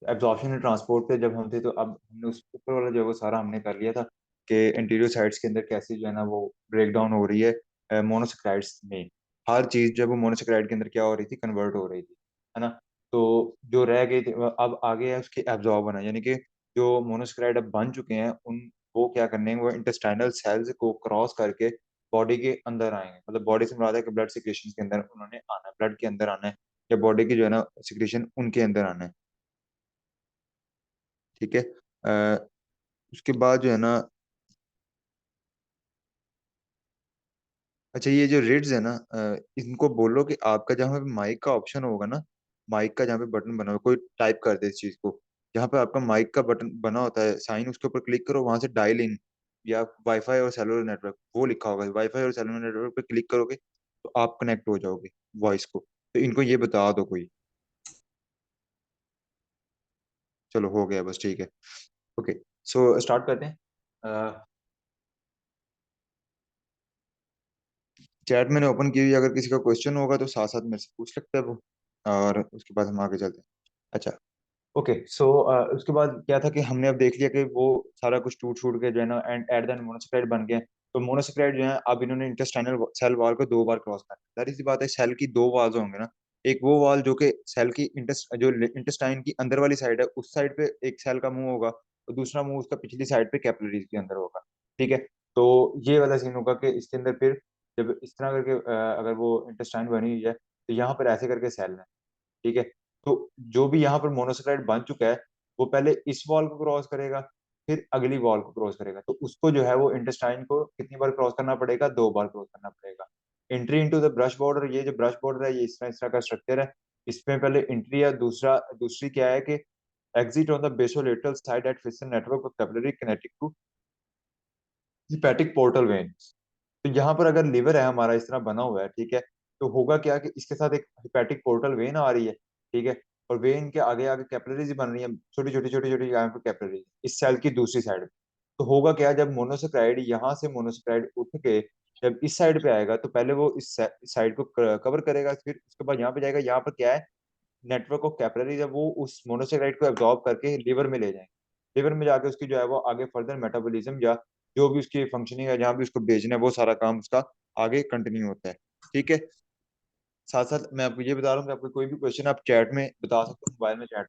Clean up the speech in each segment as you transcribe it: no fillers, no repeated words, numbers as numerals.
Absorption and transport पे जब हम थे, तो अब हमने उस ऊपर वाला जो है वो सारा हमने कर लिया था कि इंटीरियर साइड्स के अंदर कैसे जो है ना वो ब्रेक डाउन हो रही है मोनोसेक्राइड्स में। हर चीज जब वो मोनोसेक्राइड के अंदर क्या हो रही थी, कन्वर्ट हो रही थी, है ना। तो जो रह गई थी अब आगे है उसके एब्जॉर्ब होना, यानी कि जो मोनोसेक्राइड अब बन चुके हैं उन वो क्या करने हैं, वो इंटेस्टाइनल सेल्स को क्रॉस करके बॉडी के अंदर आएंगे। मतलब बॉडी से मुराद है कि ब्लड सिक्रेशन के अंदर उन्होंने आना है, ब्लड के अंदर आना है, या बॉडी की जो है ना सिक्रेशन उनके अंदर आना है। ठीक है। उसके बाद जो है ना, अच्छा ये जो रिड्स है ना, इनको बोलो कि आपका जहाँ पे माइक का ऑप्शन होगा ना, माइक का जहाँ पे बटन बना हो, कोई टाइप कर दे इस चीज को, जहाँ पे आपका माइक का बटन बना होता है साइन, उसके ऊपर क्लिक करो, वहां से डायल इन या वाईफाई और सेलुलर नेटवर्क वो लिखा होगा, वाईफाई और सेलुलर नेटवर्क पे क्लिक करोगे तो आप कनेक्ट हो जाओगे वॉइस को। तो इनको ये बता दो कोई। चलो हो गया बस, ठीक है। ओके, सो स्टार्ट करते हैं। चैट मैंने ओपन की हुई है, अगर किसी का क्वेश्चन होगा तो साथ साथ मेरे से पूछ सकते हैं वो, और उसके बाद हम आगे चलते हैं। अच्छा, ओके, सो उसके बाद क्या था कि हमने अब देख लिया कि वो सारा कुछ टूट फूट के जो है ना एंड एट द मोनोसेक्राइड बन गए। तो मोनोसेक्राइड जो है अब इन्होंने इंटेस्टाइनल सेल वॉल को 2 बार क्रॉस करना है। जाहिर सी बात है, सेल की 2 वॉल्स होंगे ना। एक वो वॉल जो कि सेल की जो इंटेस्टाइन की अंदर वाली साइड है, उस साइड पे एक सेल का मुंह होगा, और दूसरा मुंह उसका पिछली साइड पे कैपिलरीज के अंदर होगा। ठीक है। तो ये वाला सीन होगा कि इसके अंदर फिर जब इस तरह करके अगर वो इंटेस्टाइन बनी हुई है, तो यहाँ पर ऐसे करके सेल है। ठीक है। तो जो भी यहाँ पर मोनोसेक्राइड बन चुका है, वो पहले इस वॉल को क्रॉस करेगा, फिर अगली वॉल को क्रॉस करेगा। तो उसको जो है वो इंटेस्टाइन को कितनी बार क्रॉस करना पड़ेगा, 2 बार क्रॉस करना पड़ेगा। Entry into the brush border, ये जो ब्रश बॉर्डर है ये इस तरह का स्ट्रक्चर है। इसमें पहले एंट्री है, दूसरी क्या है कि exit on the basolateral side at fission network of capillary connecting to hepatic portal vein. तो यहाँ पर अगर लिवर है हमारा इस तरह बना हुआ है, ठीक है, तो होगा क्या कि इसके साथ एक हेपेटिक पोर्टल वेन आ रही है। ठीक है। और वेन के आगे आगे कैपिलरीज बन रही है, छोटी छोटी छोटी छोटी यहाँ पर कैपिलरीज इस सेल की दूसरी साइड में। तो होगा क्या, जब मोनोसेक्राइड यहाँ से मोनोसेक्राइड उठ के जब इस साइड पे आएगा, तो पहले वो इस साइड को कवर करेगा, फिर उसके बाद यहाँ पे जाएगा। यहाँ पर क्या है, नेटवर्क ऑफ कैपिलरीज है, वो उस मोनोसेक्राइड को एब्जॉर्ब करके लिवर में ले जाएंगे। लिवर में जाके उसकी जो है वो आगे फर्दर मेटाबॉलिज्म या जो भी उसकी फंक्शनिंग है, जहाँ भी उसको भेजना है, वो सारा काम उसका आगे कंटिन्यू होता है। ठीक है। साथ साथ मैं आपको ये बता रहा हूँ कि आपको कोई भी क्वेश्चन आप चैट में बता सकते हो, मोबाइल में चैट।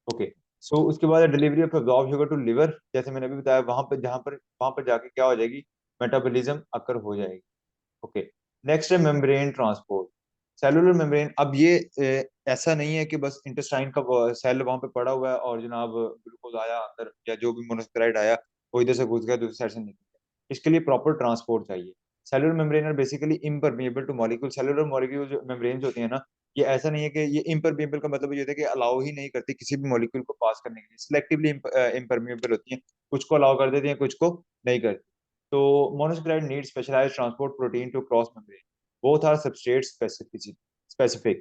ओके। सो उसके बाद delivery of absorb sugar to liver, जैसे मैंने अभी बताया, वहां पर जाके क्या हो जाएगी, मेटाबॉलिज्म अकर हो जाएगी। ओके। नेक्स्ट है मेम्ब्रेन ट्रांसपोर्ट, सेलुलर मेम्ब्रेन। अब ये ऐसा नहीं है कि बस इंटेस्टाइन का सेल वहां पे पड़ा हुआ है और जनाब ग्लूकोज आया अंदर या जो भी मोनोसेक्राइड आया वो इधर से घुस गया, दूसरी साइड से निकल गया। इसके लिए प्रॉपर ट्रांसपोर्ट चाहिए। Cellular membrane are basically impermeable to molecule. Cellular molecule जो मेम्ब्रेन्स होती है ना, ये ऐसा नहीं है कि ये इम्परमिएबल का मतलब ये होता है कि अलाउ ही नहीं करती किसी भी मॉलिक्यूल को पास करने के लिए, सिलेक्टिवली इम्परमिएबल होती है। कुछ को अलाउ कर देती है, कुछ को नहीं करती। तो monosaccharide needs specialized transport protein to cross membrane. Both are substrate specific.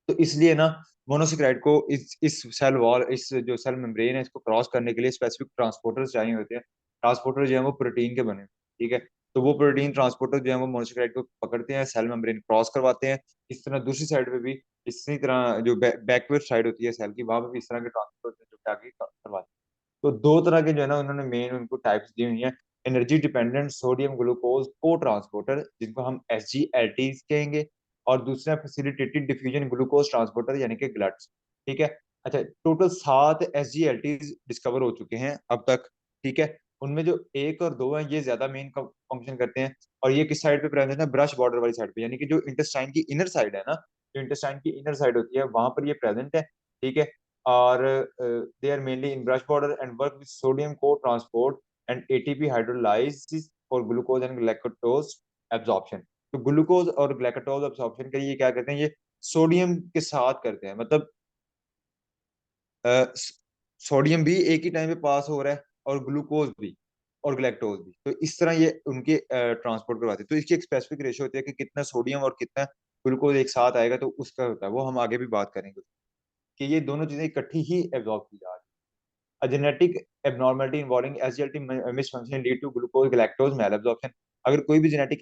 तो इसलिए ना मोनोसेक्राइड को इस सेल वॉल, इस जो सेल मेम्ब्रेन है, इसको क्रॉस करने के लिए स्पेसिफिक ट्रांसपोर्टर्स चाहिए होते हैं। ट्रांसपोर्टर जो है वो प्रोटीन के बने। ठीक है। तो वो प्रोटीन ट्रांसपोर्टर जो है वो मोनोसेक्राइड को पकड़ते हैं, सेल मेम्ब्रेन क्रॉस करवाते हैं। इस तरह दूसरी साइड पे भी इसी तरह जो बैकवर्ड साइड होती है सेल की, वहां पे भी इस तरह के ट्रांसपोर्टर जो कि आगे करवाते हैं। तो 2 तरह के जो है ना उन्होंने मेन उनको टाइप्स दी हुई हैं। एनर्जी डिपेंडेंट सोडियम ग्लूकोज को ट्रांसपोर्टर, जिनको हम SGLT कहेंगे, और दूसरा फैसिलिटेटेड डिफ्यूजन ग्लूकोज ट्रांसपोर्टर यानी कि ग्लट्स। ठीक है। अच्छा, टोटल 7 SGLT डिस्कवर हो चुके हैं अब तक। ठीक है। उनमें जो 1 और 2 हैं ये ज्यादा मेन फंक्शन करते हैं, और ये किस साइड पे प्रेजेंट है, ब्रश बॉर्डर वाली साइड पे, यानी कि जो इंटेस्टाइन की इनर साइड है ना, जो इंटेस्टाइन की इनर साइड होती है वहां पर ये प्रेजेंट है। ठीक है। और they are mainly in brush border and work with sodium co-transport and ATP hydrolysis for glucose and glucose absorption। तो ग्लूकोज और ग्लाइकोज अब्सॉर्प्शन के लिए क्या करते हैं, ये सोडियम के साथ करते हैं। मतलब सोडियम भी एक ही टाइम पे पास हो रहा है, और ग्लूकोज भी, और ग्लैक्टोज भी। तो इस तरह ये उनके ट्रांसपोर्ट करवाते हैं। तो इसकी एक स्पेसिफिक रेशियो होती है कि कितना सोडियम और कितना ग्लूकोज एक साथ आएगा, तो उसका होता है, वो हम आगे भी बात करेंगे कि ये दोनों चीजें इकट्ठी ही एब्जॉर्ब की जा रही है। A genetic abnormality involving SGLT misfunction lead to glucose galactose malabsorption। अगर कोई भी जेनेटिक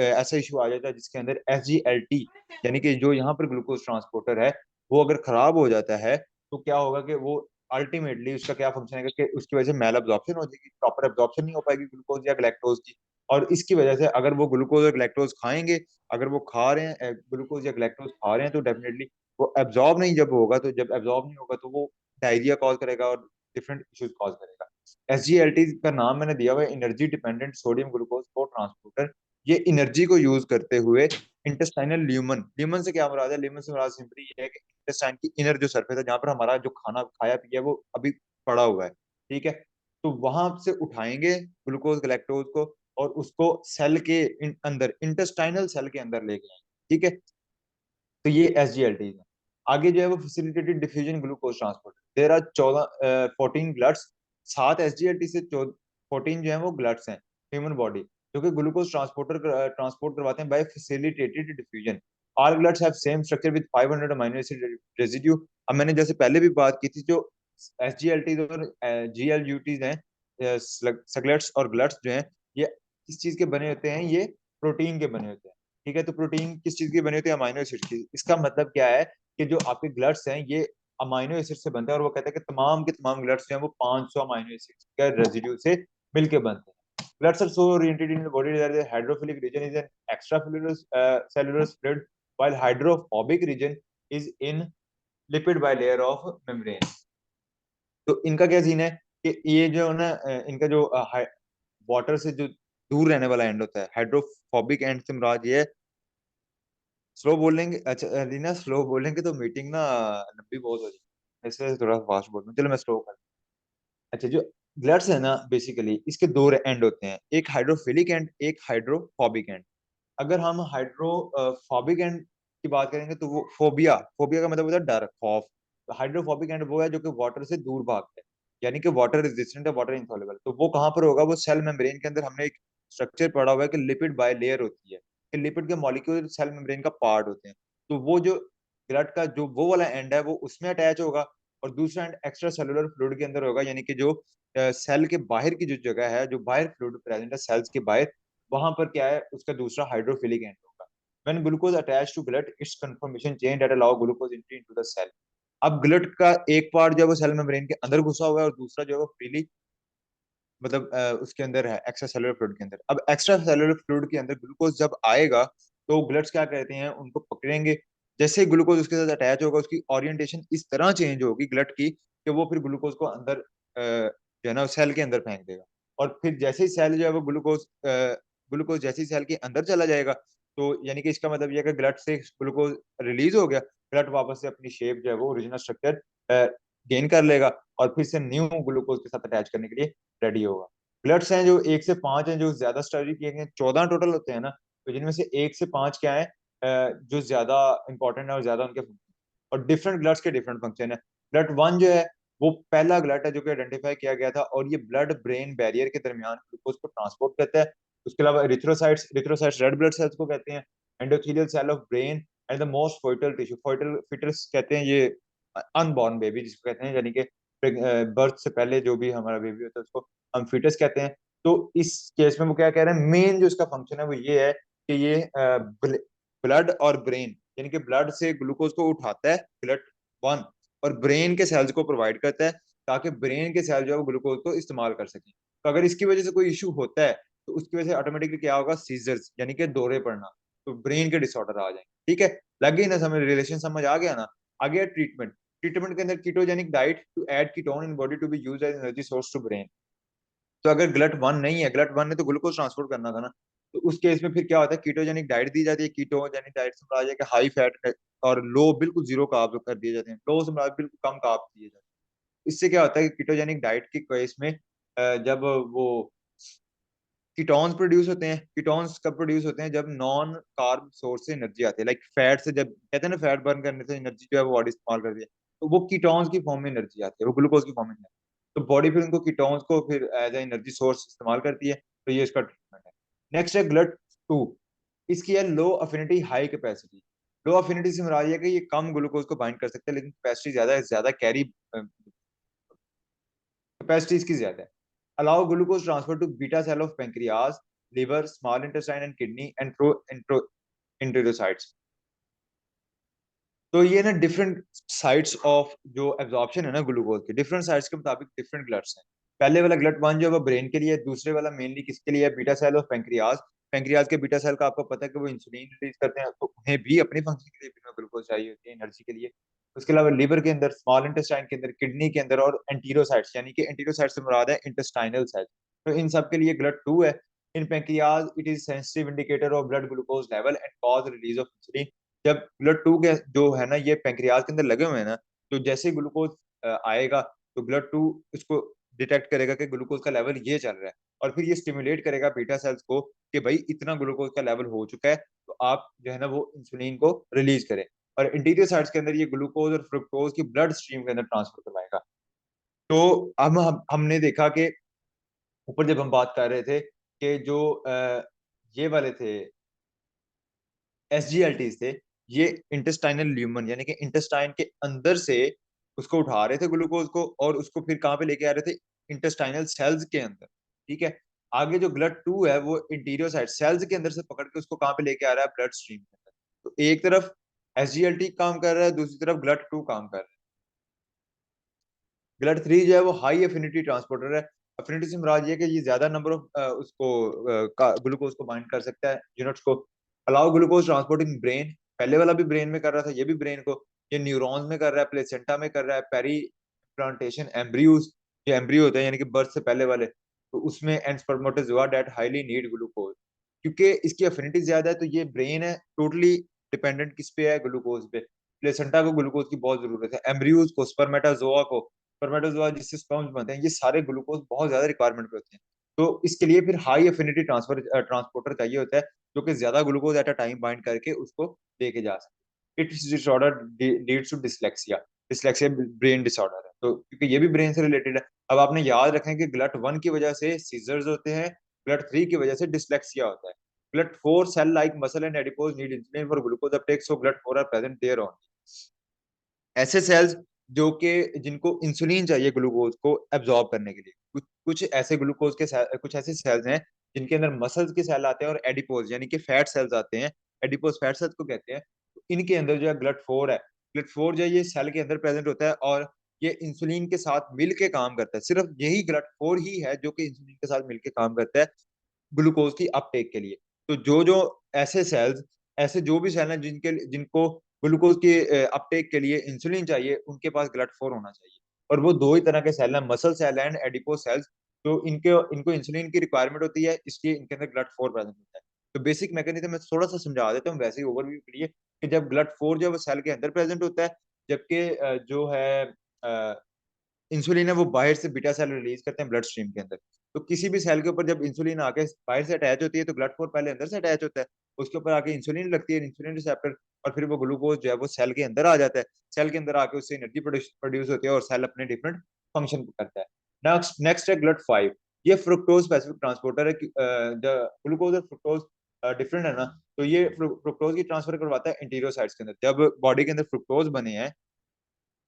ऐसा इशू आ जाता है जिसके अंदर SGLT यानी कि जो यहाँ पर ग्लूकोज ट्रांसपोर्टर है वो अगर खराब हो जाता है, तो क्या होगा कि वो अल्टीमेटली उसका क्या फंक्शन है कि उसकी वजह से मैल अब्जॉर्प्शन हो जाएगी, प्रॉपर अब्जॉर्प्शन नहीं हो पाएगी ग्लूकोज या ग्लैक्टोज की। और इसकी वजह से अगर वो ग्लूकोज और ग्लैक्टोज खाएंगे, अगर वो खा रहे हैं ग्लूकोज या ग्लैक्टोज खा रहे हैं, तो डेफिनेटली वो एब्जॉर्ब नहीं जब होगा, तो जब एब्जॉर्ब नहीं होगा तो वो डायरिया कॉज करेगा और डिफरेंट इश्यूज कॉज करेगा। एसजीएलटी का नाम मैंने दिया हुआ है एनर्जी डिपेंडेंट सोडियम ग्लूकोज को ट्रांसपोर्टर। ये एनर्जी को यूज करते हुए इंटेस्टाइनल ल्यूमन, ल्यूमन से क्या मुराद है, ल्यूमन से मुराद सिंपली ये है कि इंटेस्टाइन की इनर जो सरफेस है जहाँ पर हमारा जो खाना खाया पिया वो अभी पड़ा हुआ है, ठीक है, तो वहां से उठाएंगे ग्लूकोज ग्लैक्टोज को और उसको सेल के अंदर, इंटेस्टाइनल सेल के अंदर लेके आएंगे, ठीक है। तो ये एसजीएलटी है। आगे जो है वो facilitated diffusion glucose transport, there are 14 GLUTs, 7 SGLT से 14 जो है वो ग्लट्स हैं ह्यूमन बॉडी, जो कि ग्लूकोज ट्रांसपोर्ट करवाते हैं by facilitated diffusion. All GLUTs have same structure with 500 amino acid residue. अब मैंने जैसे पहले भी बात की थी, जो एसजीएलटी और जीएलयूटीज हैं, सगलेट्स और ग्लट्स जो हैं, ये किस चीज के बने होते हैं, ये प्रोटीन के बने होते हैं, ठीक है। तो प्रोटीन किस चीज की बनी होती है, अमाइनो एसिड की। इसका मतलब क्या है कि जो आपके ग्लट्स हैं ये अमाइनो एसिड से बनते हैं, और वो कहते हैं कि तमाम के तमाम ग्लट्स जो हैं वो 500 अमाइनो एसिड के रेजिड्यू से मिलके बनते हैं। Blood cells so oriented in the body that the hydrophilic region is an extracellular cellular fluid, while hydrophobic region is in lipid bilayer of membrane। तो इनका क्या सीन है कि ये जो है ना इनका जो वाटर से जो दूर रहने वाला एंड होता है, हाइड्रोफोबिक एंड से मुराद ये है, स्लो बोलेंगे, अच्छा रीना स्लो बोलेंगे तो मीटिंग ना लंबी बहुत हो जाएगी, इसलिए थोड़ा फास्ट बोल रहा हूँ, चलो मैं स्लो कर। अच्छा, जो ग्लट्स है ना बेसिकली इसके दो एंड होते हैं, एक हाइड्रोफिलिक एंड, एक हाइड्रोफोबिक एंड। अगर हम हाइड्रोफोबिक एंड की बात करेंगे तो वो फोबिया, फोबिया का मतलब होता है डर, खौफ। तो हाइड्रोफोबिक एंड वो है जो कि वाटर से दूर भागता है, यानी कि वाटर रेजिस्टेंट है, वाटर इंसॉल्युबल। तो वो कहाँ पर होगा, वो सेल मेम्ब्रेन के अंदर हमने एक स्ट्रक्चर पढ़ा हुआ है कि लिपिड बाय लेयर होती है, कि लिपिड के मॉलिक्यूल सेल मेम्ब्रेन का पार्ट होते हैं। तो वो जो ब्लड का जो वो वाला एंड है वो उसमें अटैच होगा, और दूसरा एंड एक्स्ट्रा सेलुलर फ्लूइड के अंदर होगा, यानी कि जो सेल के बाहर की जो जगह है, जो बाहर फ्लूइड प्रेजेंट है सेल्स के बाहर, वहां पर क्या है उसका दूसरा हाइड्रोफिलिक एंड होगा। When glucose attach to blood it's conformation chain that allow glucose entry into the cell. अब ग्लट का एक पार्ट जो है वो सेल मेम्ब्रेन के अंदर घुसा हुआ है, और दूसरा जो है वो फ्रीली, मतलब उसके अंदर है एक्स्ट्रा सेलुलर फ्लूइड के अंदर। अब एक्स्ट्रा सेलुलर फ्लूइड के अंदर ग्लूकोज जब आएगा तो ग्लट्स क्या कहते हैं, उनको पकड़ेंगे। जैसे ग्लूकोज उसके साथ अटैच होगा उसकी ओरिएंटेशन इस तरह चेंज होगी ग्लट की कि वो फिर ग्लूकोज को अंदर जो है ना सेल के अंदर फेंक देगा। और फिर जैसे ही सेल जो है वो ग्लूकोज जैसे ही सेल के अंदर चला जाएगा, तो यानी कि इसका मतलब यह है कि ग्लट से ग्लूकोज रिलीज हो गया, ग्लट वापस से अपनी शेप जो है वो ओरिजिनल स्ट्रक्चर गेन कर लेगा, और फिर से न्यू ग्लूकोज के साथ अटैच करने के लिए रेडी होगा। ब्लड्स हैं जो 1 से 5 हैं जो ज्यादा स्टडी किए गए, 14 टोटल होते हैं ना, तो जिनमें से 1 से 5 क्या है जो ज्यादा इंपॉर्टेंट है और ज्यादा उनके फंक्शन, और डिफरेंट ब्लड्स के डिफरेंट फंक्शन है। ब्लड वन जो है वो पहला ब्लड है जो कि आइडेंटिफाई किया गया था, और ये ब्लड ब्रेन बैरियर के दरमियान ग्लूकोज को ट्रांसपोर्ट करता है। उसके अलावा erythrocytes, erythrocytes red blood cells को कहते हैं, endothelial cell of brain and the most foetal tissue, foetal foetus कहते हैं ये अनबॉर्न बेबी जिसको कहते हैं, यानी कि बर्थ से पहले जो भी हमारा बेबी होता है उसको हम फीटस कहते हैं। तो इस केस में वो क्या कह रहे हैं, मेन जो इसका फंक्शन है वो ये है कि ये ब्लड और ब्रेन, यानी कि ब्लड से ग्लूकोज को उठाता है ब्लड वन, और ब्रेन के सेल्स को प्रोवाइड करता है, ताकि ब्रेन के सेल जो है वो ग्लूकोज को इस्तेमाल कर सकें। तो अगर इसकी वजह से कोई इशू होता है तो उसकी वजह से ऑटोमेटिकली क्या होगा, सीजर्स यानी कि दौरे पड़ना, तो ब्रेन के डिसऑर्डर आ जाएंगे, ठीक है। लग गई ना समझ, रिलेशन समझ आ गया ना। आ गया ट्रीटमेंट। ट्रीटमेंट के अंदर ketogenic diet to add ketone in body to be used as energy source to brain. तो अगर ग्लट वन नहीं है, ग्लट वन ने तो ग्लूकोज ट्रांसपोर्ट करना था ना, तो उस केस में फिर क्या होता है, कीटोजेनिक डाइट दी जाती है। कीटोजेनिक डाइट से मुराद है कि हाई फैट और लो बिल्कुल जीरो कार्ब कर दिए जाते हैं, लो से मुराद बिल्कुल कम कार्ब दिए जाते हैं। इससे क्या होता है कि कीटोजेनिक डाइट के केस में जब वो कीटोन्स प्रोड्यूस होते हैं, कीटोन्स कब प्रोड्यूस होते हैं, जब नॉन कार्ब सोर्स से एनर्जी आती है, लाइक फैट से, जब कहते हैं ना फैट बर्न करने से एनर्जी जो है वो बॉडी इस्तेमाल करती है, तो वो कीटोन्स की फॉर्म में एनर्जी आती है, वो ग्लूकोज की फॉर्म में नहीं। तो बॉडी फिर उनको कीटोन्स को फिर एज ए एनर्जी सोर्स इस्तेमाल करती है। तो ये इसका ट्रीटमेंट है। नेक्स्ट है ग्लट टू। इसकी है low affinity high capacity. Low affinity से मुराद ये है कि ये कम ग्लूकोज को बाइंड कर सकते हैं, लेकिन कैपेसिटी ज्यादा है, ज्यादा कैरी कैपेसिटी इसकी ज्यादा है। Allow glucose transfer to beta cell of pancreas, liver, small intestine and kidney and through enterocytes. तो ये ना डिफरेंट साइट्स ऑफ जो एब्जॉर्प्शन है ना ग्लूकोज के, डिफरेंट साइट्स के मुताबिक डिफरेंट ग्लट्स हैं। पहले वाला ग्लट वन जो है वो ब्रेन के लिए है, दूसरे वाला मेनली किसके लिए है, बीटा सेल और पेंक्रियाज। पेंक्रियाज के बीटा सेल का आपको पता है कि वो इंसुलिन रिलीज करते हैं, तो उन्हें भी अपनी फंक्शन के लिए ग्लूकोज चाहिए होती है एनर्जी के लिए। उसके अलावा लिवर के अंदर, स्मॉल इंटेस्टाइन के अंदर, किडनी के अंदर, और एंटीरोसाइट्स, यानी कि एंटीरोसाइट्स से मुराद है इंटेस्टाइनल सेल, तो इन सब के लिए ग्लट टू है। In pancreas it is sensitive indicator of blood glucose level and cause release of insulin. जब ब्लड टू के जो है ना ये पेंक्रियाज के अंदर लगे हुए हैं ना, तो जैसे ग्लूकोज आएगा तो ब्लड टू इसको डिटेक्ट करेगा कि ग्लूकोज का लेवल ये चल रहा है, और फिर ये स्टिमुलेट करेगा बीटा सेल्स को कि भाई इतना ग्लूकोज का लेवल हो चुका है, तो आप जो है ना वो इंसुलिन को रिलीज करें। और इंटीरियोसाइट्स के अंदर ये ग्लूकोज और फ्रुक्टोज की ब्लड स्ट्रीम के अंदर ट्रांसफर करवाएगा। तो अब हमने देखा कि ऊपर जब हम बात कर रहे थे कि जो ये वाले थे एसजीएलटीज थे, ये इंटेस्टाइनल ल्यूमन यानी कि इंटेस्टाइन के अंदर से उसको उठा रहे थे ग्लूकोज को, और उसको फिर कहाँ पे लेके आ रहे थे, इंटेस्टाइनल सेल्स के अंदर। ठीक है, आगे जो ग्लट टू है वो इंटीरियर साइड सेल्स के अंदर से पकड़ के उसको कहाँ पे लेके आ रहा है, ब्लड स्ट्रीम के अंदर। तो एक तरफ एसजीएलटी काम कर रहा है, दूसरी तरफ ग्लट टू काम कर रहा है। ग्लट थ्री जो है वो हाई एफिनिटी ट्रांसपोर्टर है। एफिनिटी से मुराद ये कि ये ज्यादा नंबर ऑफ उसको ग्लूकोज को बाइंड कर सकता है, यूनिट्स को। Allow glucose transport in brain, पहले वाला भी ब्रेन में कर रहा था, ये भी ब्रेन को, ये न्यूरॉन्स में कर रहा है, प्लेसेंटा में कर रहा है, पेरी प्लांटेशन एम्ब्रियोज, जो एम्ब्रियो होते हैं यानी कि बर्थ से पहले वाले, तो उसमें and spermatozoa that highly need glucose. क्योंकि इसकी एफिनिटी ज्यादा है, तो ये ब्रेन है टोटली डिपेंडेंट किस पे है, ग्लूकोज पे। प्लेसेंटा को ग्लूकोज की बहुत जरूरत है, एम्ब्रियोज को, स्पर्मेटाजोआ को, स्पर्मेटोजोआ जिससे स्पर्म्स बनते हैं, ये सारे ग्लूकोज बहुत ज्यादा रिक्वायरमेंट पे होते हैं। तो इसके लिए फिर हाई एफिनिटी ट्रांसपोर्टर चाहिए होता है, जो कि ज्यादा glucose at a time bind करके उसको लेके जा सके। It's disorder leads to dyslexia, dyslexia brain disorder है, तो क्योंकि ये भी ब्रेन से रिलेटेड है। अब आपने याद रखें कि ग्लट वन की वजह से सीजर्स होते हैं, ग्लट थ्री की वजह से डिसलेक्सिया होता है। GLUT four cell like muscle and adipose need insulin for glucose uptake, so GLUT four are present there only. ऐसे सेल्स जो कि जिनको इंसुलिन चाहिए ग्लूकोज को एब्जॉर्ब करने के लिए, कुछ ऐसे ग्लूकोज के कुछ ऐसे सेल्स हैं जिनके अंदर मसल्स के सेल आते हैं और एडिपोज यानी कि फैट सेल्स आते हैं, एडिपोज फैट सेल्स को कहते हैं। तो इनके अंदर जो है ग्लट फोर है, ग्लट फोर जो है ये सेल के अंदर प्रेजेंट होता है, और ये इंसुलिन के साथ मिल के काम करता है। सिर्फ यही ग्लट फोर ही है जो कि इंसुलिन के साथ मिलके काम करता है ग्लूकोज की अपटेक के लिए। तो जो जो ऐसे सेल्स, ऐसे जो भी सेल हैं जिनको ग्लूकोज के अपटेक के लिए इंसुलिन चाहिए, उनके पास ग्लट फोर होना चाहिए। और वो दो ही तरह के सेल हैं, muscle cell and adipose cells. तो इनको इंसुलिन की रिक्वायरमेंट होती है, इसलिए इनके अंदर ग्लट फोर प्रेजेंट होता है। तो बेसिक मैकेनिज्म मैं थोड़ा सा समझा देता हूँ वैसे ही ओवरव्यू के लिए, कि जब ग्लट फोर जो है वो सेल के अंदर प्रेजेंट होता है, जबकि जो है इंसुलिन है वो बाहर से बीटा सेल रिलीज करते हैं ब्लड स्ट्रीम के अंदर। तो किसी भी सेल के ऊपर जब इंसुलिन आके बाहर से अटैच होती है, तो ग्लट फोर पहले अंदर से अटैच होता है, उसके ऊपर आके इंसुलिन लगती है, इंसुलिन रिसेप्टर, और फिर वो ग्लूकोज जो है वो सेल के अंदर आ जाता है। सेल के अंदर आके उससे एनर्जी प्रोड्यूस होती है, और सेल अपने डिफरेंट फंक्शन करता है। नेक्स्ट नेक्स्ट है ग्लट फाइव। ये फ्रुक्टोज स्पेसिफिक ट्रांसपोर्टर है। ग्लूकोज और फ्रुक्टोज डिफरेंट है ना, तो ये फ्रुक्टोज की ट्रांसफर करवाता है इंटीरियोसाइट्स के अंदर। जब बॉडी के अंदर फ्रुक्टोज बने हैं,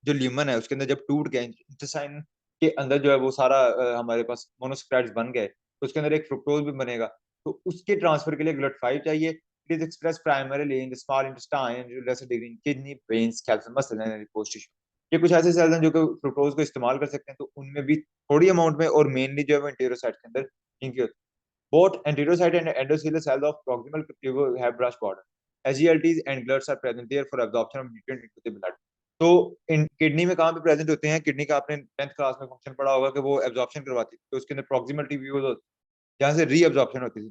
जो ल्यूमन है उसके अंदर जब टूट गया, इंटेस्टाइन के अंदर जो है वो सारा हमारे पास मोनोसैकेराइड्स बन गए, तो उसके अंदर एक फ्रुक्टोज भी बनेगा। तो उसके ट्रांसफर के लिए ग्लट फाइव चाहिए। It is express primarily in the small intestine, lesser degree in kidney, brains, calcium muscle and adipose tissue. ये कुछ ऐसे सेल्स हैं जो कि फ्रुक्टोज को इस्तेमाल कर सकते हैं, तो उनमें भी थोड़ी अमाउंट में, और मेनली जो है वो इंटीरियोसाइट के अंदर इनकी होती है। Both enterocyte and endothelial cells of proximal tubules have brush border. SGLTs and gluts are present there for absorption of nutrient into the blood. तो इन किडनी में कहाँ पे प्रेजेंट होते हैं, किडनी का आपने 10th क्लास में फंक्शन पढ़ा होगा कि वो एब्जॉर्प्शन करवाती है, तो उसके अंदर प्रॉक्सिमल ट्यूब्यूल्स होते हैं जहाँ से रीअब्जॉर्प्शन होती है,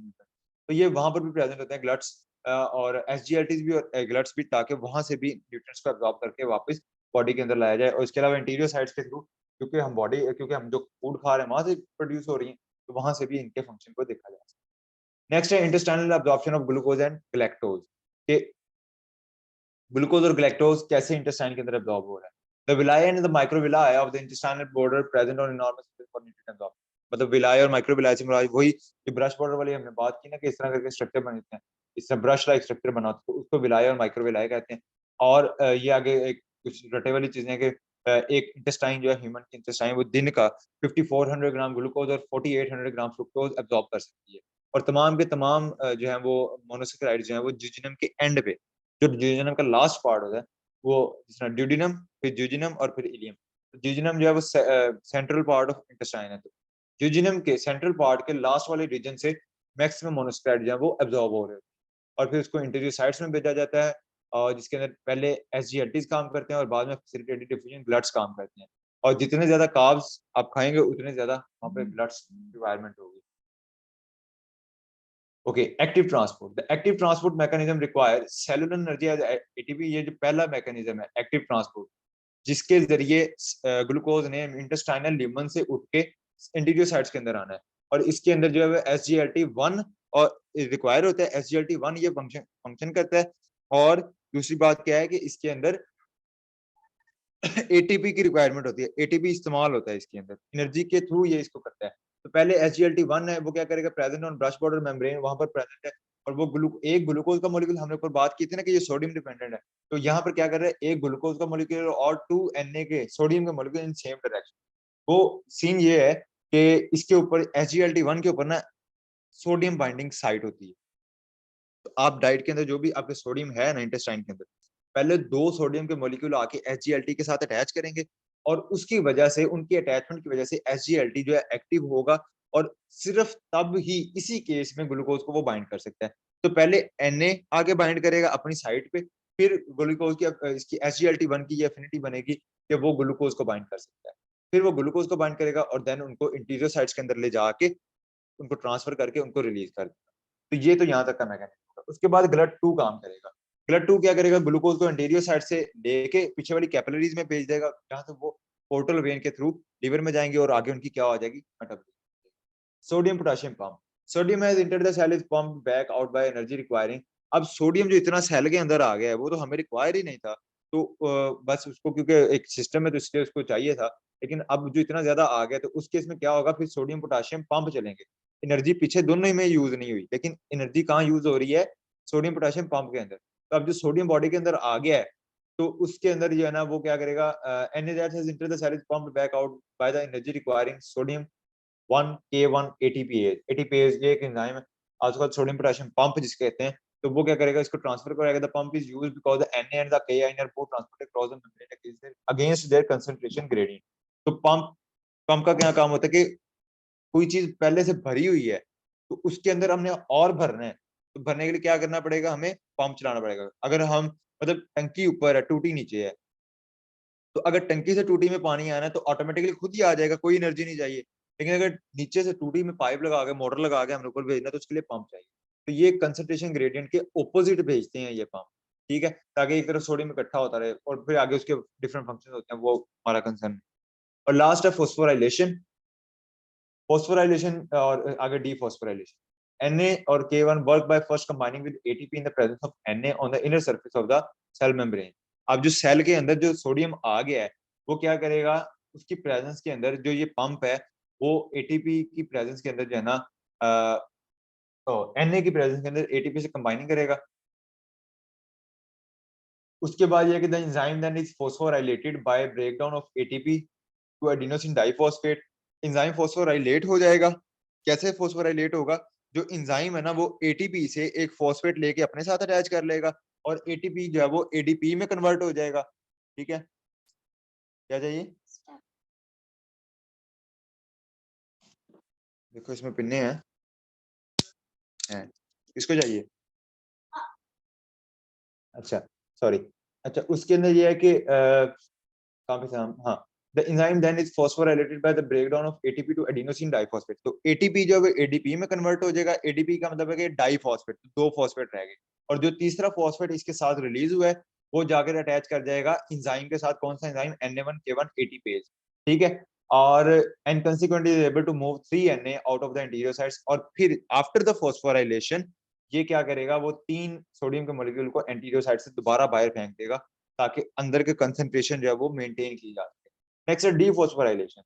तो ये वहां पर भी प्रेजेंट होते हैं ग्लट्स और एसजीएलटीज भी और ग्लट्स भी, ताकि वहां से भी न्यूट्रिएंट्स को एब्जॉर्ब करके वापस बॉडी के अंदर लाया जाए। और इसके अलावा इंटीरियर साइड्स के थ्रू, क्योंकि हम जो फूड खा रहे हैं वहां से प्रोड्यूस हो रही है, तो वहां से भी इनके फंक्शन को देखा जाए। नेक्स्ट है intestinal absorption of glucose and galactose, कि ग्लूकोज और ग्लैक्टोज कैसे इंटेस्टाइन के अंदर एब्जॉर्ब हो रहा है। The villi and the microvilli of the intestinal border present on enormous for nutrient absorption. मतलब विलाई और माइक्रोविलाई से मुराद वही जो ब्रश बॉर्डर वाली हमने बात की ना, कि इस तरह करके स्ट्रक्चर बनते हैं, इस तरह ब्रश लाइक स्ट्रक्चर बना होता है, तो उसको विलाई और माइक्रोविलाई कहते हैं। और ये आगे एक कुछ रटे वाली चीजें हैं कि एक इंटेस्टाइन जो है, ह्यूमन इंटेस्टाइन, वो दिन का 5400 ग्राम ग्लूकोज और 4800 ग्राम फ्रुक्टोज एब्जॉर्ब कर सकती है। और तमाम के तमाम जो है वो मोनोसेकेराइड जो है वो जिजनम के एंड पे, जो जिजनम का लास्ट पार्ट होता है, वो जिस तरह ड्यूडिनम, फिर ज्यूजिनम और फिर इलियम। तो ज्यूजिनम जो है वो सेंट्रल पार्ट ऑफ इंटेस्टाइन है। तो ज्यूजिनम के सेंट्रल पार्ट के लास्ट वाले रीजन से मैक्सिमम मोनोस्क्राइड जो है वो एब्जॉर्ब हो रहे हैं और फिर उसको इंटीरियर साइट्स में भेजा जाता है, और जिसके अंदर पहले एसजीएलटीज काम करते हैं और बाद में फैसिलिटेटेड डिफ्यूजन ब्लड्स काम करते हैं। और जितने ज्यादा कार्ब्स आप खाएंगे उतने ज्यादा वहाँ पे ब्लड्स रिक्वायरमेंट होगी। Okay, active transport. The active transport mechanism require cellular energy as ATP. ये जो पहला मैकेनिज्म है एक्टिव ट्रांसपोर्ट, जिसके जरिए ग्लूकोज ने इंटेस्टाइनल लिमन से उठ के इंटीरियर साइट्स के अंदर आना है। और इसके अंदर जो है SGLT1 और रिक्वायर होता है। SGLT1 ये फंक्शन फंक्शन करता है। और दूसरी बात क्या है कि इसके अंदर एटीपी की रिक्वायरमेंट होती है, एटीपी इस्तेमाल होता है इसके अंदर, एनर्जी के थ्रू ये इसको करता है। तो पहले SGLT1 है वो क्या करेगा, present on brush border membrane, वहां पर प्रेजेंट है। और वो एक ग्लूकोज का मॉलिक्यूल हमने ऊपर बात की थी ना कि ये सोडियम डिपेंडेंट है, तो यहाँ पर क्या कर रहा है, एक ग्लूकोज का मॉलिक्यूल और 2 Na के सोडियम के मॉलिक्यूल इन सेम डायरेक्शन। वो सीन ये है कि इसके ऊपर SGLT1 के ऊपर ना सोडियम बाइंडिंग साइट होती है। तो आप डाइट के अंदर जो भी आपके सोडियम है ना इंटेस्टाइन के अंदर, पहले 2 सोडियम के मॉलिक्यूल आके SGLT के साथ अटैच करेंगे, और उसकी वजह से, उनकी अटैचमेंट की वजह से SGLT जो है एक्टिव होगा, और सिर्फ तब ही इसी केस में ग्लूकोज को वो बाइंड कर सकता है। तो पहले Na आगे बाइंड करेगा अपनी साइड पे, फिर ग्लूकोज की इसकी SGLT1 की ये एफिनिटी बनेगी कि वो ग्लूकोज को बाइंड कर सकता है। फिर वो ग्लूकोज को बाइंड करेगा और देन उनको इंटीरियर साइट्स के अंदर ले जाके उनको ट्रांसफर करके उनको रिलीज कर देगा। तो ये तो यहाँ तक का मैकेनिज्म होगा। उसके बाद GLUT2 काम करेगा। GLUT2 क्या करेगा, ग्लूकोज को एंटीरियर साइड से लेके पीछे वाली कैपिलरीज में भेज देगा, जहां से वो पोर्टल वेन के थ्रू लिवर में जाएंगे और आगे उनकी क्या हो जाएगी, metabolism. Sodium potassium pump. Sodium has entered the cell, is pumped back out by energy requiring. अब सोडियम जो इतना सेल के अंदर आ गया है वो तो हमें रिक्वायर ही नहीं था, तो बस उसको क्योंकि एक सिस्टम है तो इसलिए उसको चाहिए था। लेकिन अब जो इतना ज्यादा आ गया तो उस केस में क्या होगा, फिर सोडियम पोटेशियम पंप चलेंगे। एनर्जी पीछे दोनों ही में यूज नहीं हुई, लेकिन एनर्जी कहाँ यूज हो रही है, सोडियम पोटेशियम पंप के अंदर। तो अब जो सोडियम बॉडी के अंदर आ गया है तो उसके अंदर जो है ना वो क्या करेगा, NADH has entered the cell, is pumped back out by the energy requiring sodium 1K1 ATPase। ATPase ये एक एंजाइम है, आजकल सोडियम पोटेशियम पंप जिसके कहते हैं। तो वो क्या करेगा, इसको ट्रांसफर कराएगा। The pump is used because the Na and the K ion are both transported across the membrane against their concentration gradient। तो पंप का क्या काम होता है कि कोई चीज पहले से भरी हुई है तो उसके अंदर हमने और भरना है, तो भरने के लिए क्या करना पड़ेगा, हमें पंप चलाना पड़ेगा। अगर हम मतलब टंकी ऊपर है, टूटी नीचे है, तो अगर टंकी से टूटी में पानी आना है तो ऑटोमेटिकली खुद ही आ जाएगा, कोई एनर्जी नहीं चाहिए। लेकिन अगर नीचे से टूटी में पाइप लगा के, मोटर लगा के हमने ऊपर भेजना, तो उसके लिए पंप चाहिए। तो ये कंसंट्रेशन ग्रेडियंट के ऑपोजिट भेजते हैं ये पंप, ठीक है, ताकि एक तरफ सोडियम इकट्ठा होता रहे और फिर आगे उसके डिफरेंट फंक्शन होते हैं, वो हमारा कंसर्न। और लास्ट है फॉस्फोराइलेशन। फॉस्फोराइलेशन और आगे डीफॉस्फोराइलेशन। Na और K1 work by first combining with ATP in the presence of Na on the inner surface of the cell membrane। अब जो सेल के अंदर जो सोडियम आ गया है वो क्या करेगा, उसकी प्रेजेंस के अंदर जो ये पंप है वो एटीपी की प्रेजेंस के अंदर जो है ना Na की प्रेजेंस के अंदर एटीपी से कंबाइनिंग करेगा। उसके बाद ये कि the enzyme then is phosphorylated by breakdown of ATP to adenosine diphosphate. Enzyme phosphorylate हो जाएगा। कैसे फॉस्फोराइलेट होगा, जो एंजाइम है ना वो एटीपी से एक फॉस्फेट लेके अपने साथ अटैच कर लेगा, और एटीपी जो है वो एडीपी में कन्वर्ट हो जाएगा। ठीक है, क्या चाहिए, देखो इसमें पिन्ने हैं, किसको चाहिए, अच्छा सॉरी। अच्छा उसके अंदर ये है कि कहाँ पे था हम, हाँ। The enzyme then is phosphorylated by the breakdown of ATP to adenosine diphosphate. तो एटीपी जो है एडीपी में कन्वर्ट हो जाएगा। एडीपी का मतलब है कि डाइफॉस्फेट, तो 2 फॉस्फेट रह गए, और जो तीसरा फॉस्फेट इसके साथ रिलीज हुआ है वो जाकर अटैच कर जाएगा एंजाइम के साथ। कौन सा एंजाइम, Na1K1 एटीपेज, ठीक है। और and consequently is able to move 3Na out of the interior sites. और फिर आफ्टर द फॉस्फोराइलेशन ये क्या करेगा, वो 3 सोडियम के मॉलिक्यूल को एंटीरियर साइड से दोबारा बाहर फेंक देगा, ताकि अंदर के कंसंट्रेशन जो है वो मेंटेन की जा सके। नेक्स्ट है dephosphorylation.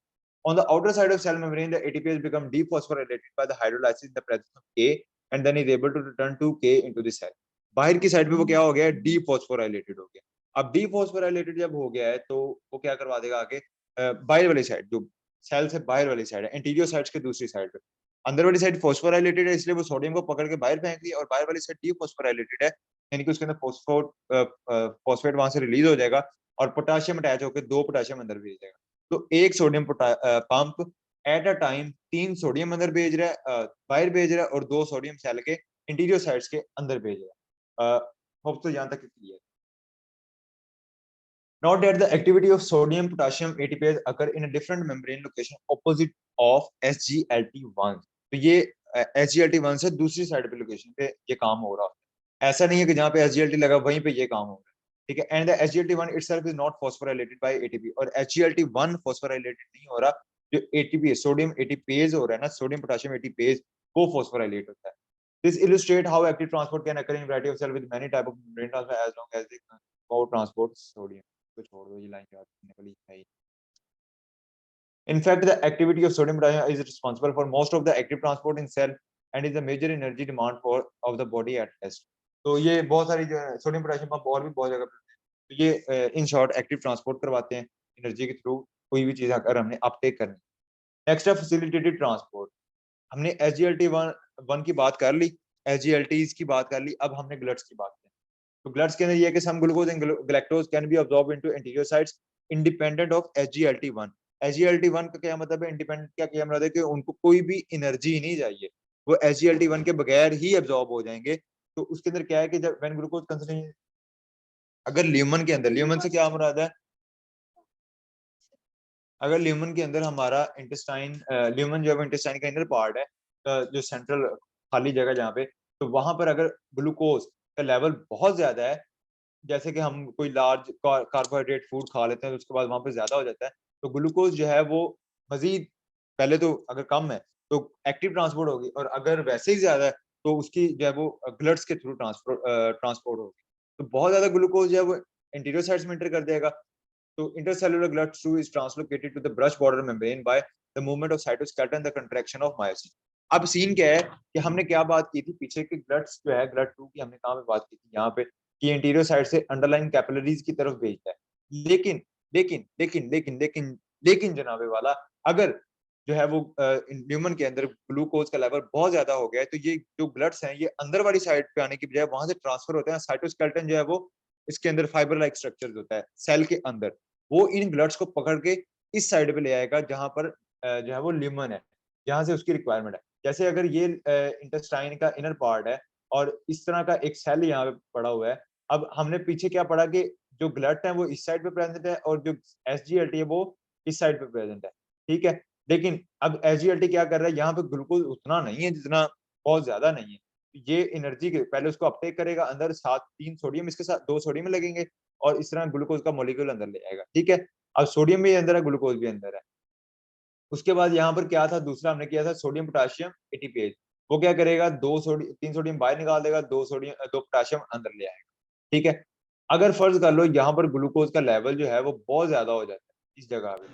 On the outer side of cell membrane, the ATP has become dephosphorylated by the hydrolysis in the presence of K, and then is able to return to K into the cell। बाहर की side पे वो क्या हो गया है, dephosphorylated हो गया। अब डीफॉस्फोराइलेटेड जब हो गया है तो वो क्या करवा देगा आगे, बाहर वाली साइड, जो सेल से बाहर वाली साइड है, एंटीरियर साइड्स के दूसरी साइड पे। अंदर वाली साइड फॉस्फोराइलेटेड है इसलिए वो सोडियम को पकड़ के बाहर फेंक दिया, और बाहर वाली साइड डीफॉस्फोराइलेटेड है यानी कि उसके अंदर फॉस्फेट वहां से रिलीज हो जाएगा और पोटाशियम अटैच होकर 2 पोटाशियम अंदर भेज देगा। तो एक sodium pump at a time 3 sodium अंदर भेज रहा है, बाहर भेज रहा है, और 2 सोडियम सेल के इंटीरियर साइड्स के अंदर भेज रहा है। होप तो यहाँ तक clear. Note that the activity of sodium potassium ATPase occur in a different membrane location opposite of SGLT1। तो ये SGLT1 से दूसरी साइड पे लोकेशन पे ये काम हो रहा है। ऐसा नहीं है कि जहाँ पे SGLT लगा वहीं पे ये काम हो रहा है, ठीक है। And the SGLT1 itself is not phosphorylated by ATP, और SGLT1 phosphorylated नहीं हो रहा, जो ATP सोडियम ATPase हो रहा है ना, सोडियम पोटेशियम ATPase, वो phosphorylate होता है। This illustrate how active transport can occur in variety of cell with many type of membrane transfer as long as they transport sodium। तो छोड़ दो, ये लाइन याद करने वाली है ही। In fact, the activity of sodium potassium is responsible for most of the active transport in cell and is a major energy demand for of the body at rest। तो ये बहुत सारी जो है सोडियम पोटेशियम पंप और भी बहुत जगह पे होते हैं। तो ये इन शॉर्ट एक्टिव ट्रांसपोर्ट करवाते हैं एनर्जी के थ्रू, कोई भी चीज अगर हमने अपटेक करनी। नेक्स्ट है फैसिलिटेटेड ट्रांसपोर्ट। हमने एसजीएलटी वन की बात कर ली, एसजीएलटीज की बात कर ली, अब हमने ग्लट्स की बात की। तो ग्लट्स के अंदर ये है कि some glucose and galactose can be absorb into interior sites independent of SGLT one. SGLT one का क्या मतलब है, इंडिपेंडेंट का क्या मतलब है कि उनको कोई भी एनर्जी नहीं चाहिए, वो एसजीएलटी1 के बगैर ही अब्सॉर्ब हो जाएंगे। तो उसके अंदर क्या है कि जब व्हेन ग्लूकोज कंसंट्रेशन, अगर ल्यूमन के अंदर, ल्यूमन से क्या मुराद है, अगर ल्यूमन के अंदर हमारा इंटेस्टाइन, ल्यूमन जो है इंटेस्टाइन का इनर पार्ट है, जो सेंट्रल खाली जगह जहाँ पे, तो वहां पर अगर ग्लूकोज का लेवल बहुत ज्यादा है, जैसे कि हम कोई लार्ज कार्बोहाइड्रेट फूड खा लेते हैं तो उसके बाद वहां पे ज्यादा हो जाता है, तो ग्लूकोज जो है वो मजीद, पहले तो अगर कम है तो एक्टिव ट्रांसपोर्ट होगी, और अगर वैसे ही ज्यादा है तो उसकी जो है वो ग्लड्स के थ्रू ट्रांसपोर्ट होगी। तो बहुत ज्यादा ग्लूकोज जो है वो इंटीरियर साइड्स में एंटर कर जाएगा। तो intercellular GLUT2 is translocated to the brush border membrane by the movement of cytoskeleton, the contraction of myosin। अब सीन क्या है कि हमने क्या बात की थी पीछे कि ग्लट्स जो है, GLUT2 की हमने कहाँ पे बात की थी, यहाँ पे कि इंटीरियर साइड से अंडरलाइन कैपिलरीज की तरफ भेजता है। लेकिन लेकिन लेकिन लेकिन लेकिन लेकिन जनाबे वाला, अगर जो है वो ह्यूमन के अंदर ग्लूकोज का लेवल बहुत ज्यादा हो गया है, तो ये जो ग्लट्स हैं ये अंदर वाली साइड पे आने की बजाय वहां से ट्रांसफर होते हैं। साइटोस्केलेटन जो है वो इसके अंदर फाइबर लाइक स्ट्रक्चर होता है सेल के अंदर, वो इन ग्लट्स को पकड़ के इस साइड पे ले आएगा जहां पर जो है वो ल्यूमन है, जहां से उसकी रिक्वायरमेंट है। जैसे अगर ये इंटेस्टाइन का इनर पार्ट है और इस तरह का एक सेल यहाँ पे पड़ा हुआ है, अब हमने पीछे क्या पढ़ा कि जो ग्लट है वो इस साइड पे प्रेजेंट है और जो एसजीएलटी है वो इस साइड पे प्रेजेंट है, ठीक है। लेकिन अब एसजीएलटी क्या कर रहा है, यहाँ पे ग्लूकोज उतना नहीं है जितना, बहुत ज्यादा नहीं है, ये एनर्जी के पहले उसको अपटेक करेगा अंदर, साथ 3 सोडियम इसके साथ 2 सोडियम लगेंगे और इस तरह ग्लूकोज का मॉलिक्यूल अंदर ले आएगा, ठीक है। अब सोडियम भी अंदर है, ग्लूकोज भी अंदर है। उसके बाद यहाँ पर क्या था, दूसरा हमने किया था सोडियम पोटेशियम एटीपेज। वो क्या करेगा, 3 सोडियम बाहर निकाल देगा, 2 पोटेशियम अंदर ले आएगा, ठीक है। अगर फर्ज कर लो यहाँ पर ग्लूकोज का लेवल जो है वो बहुत ज्यादा हो जाता है इस जगह पे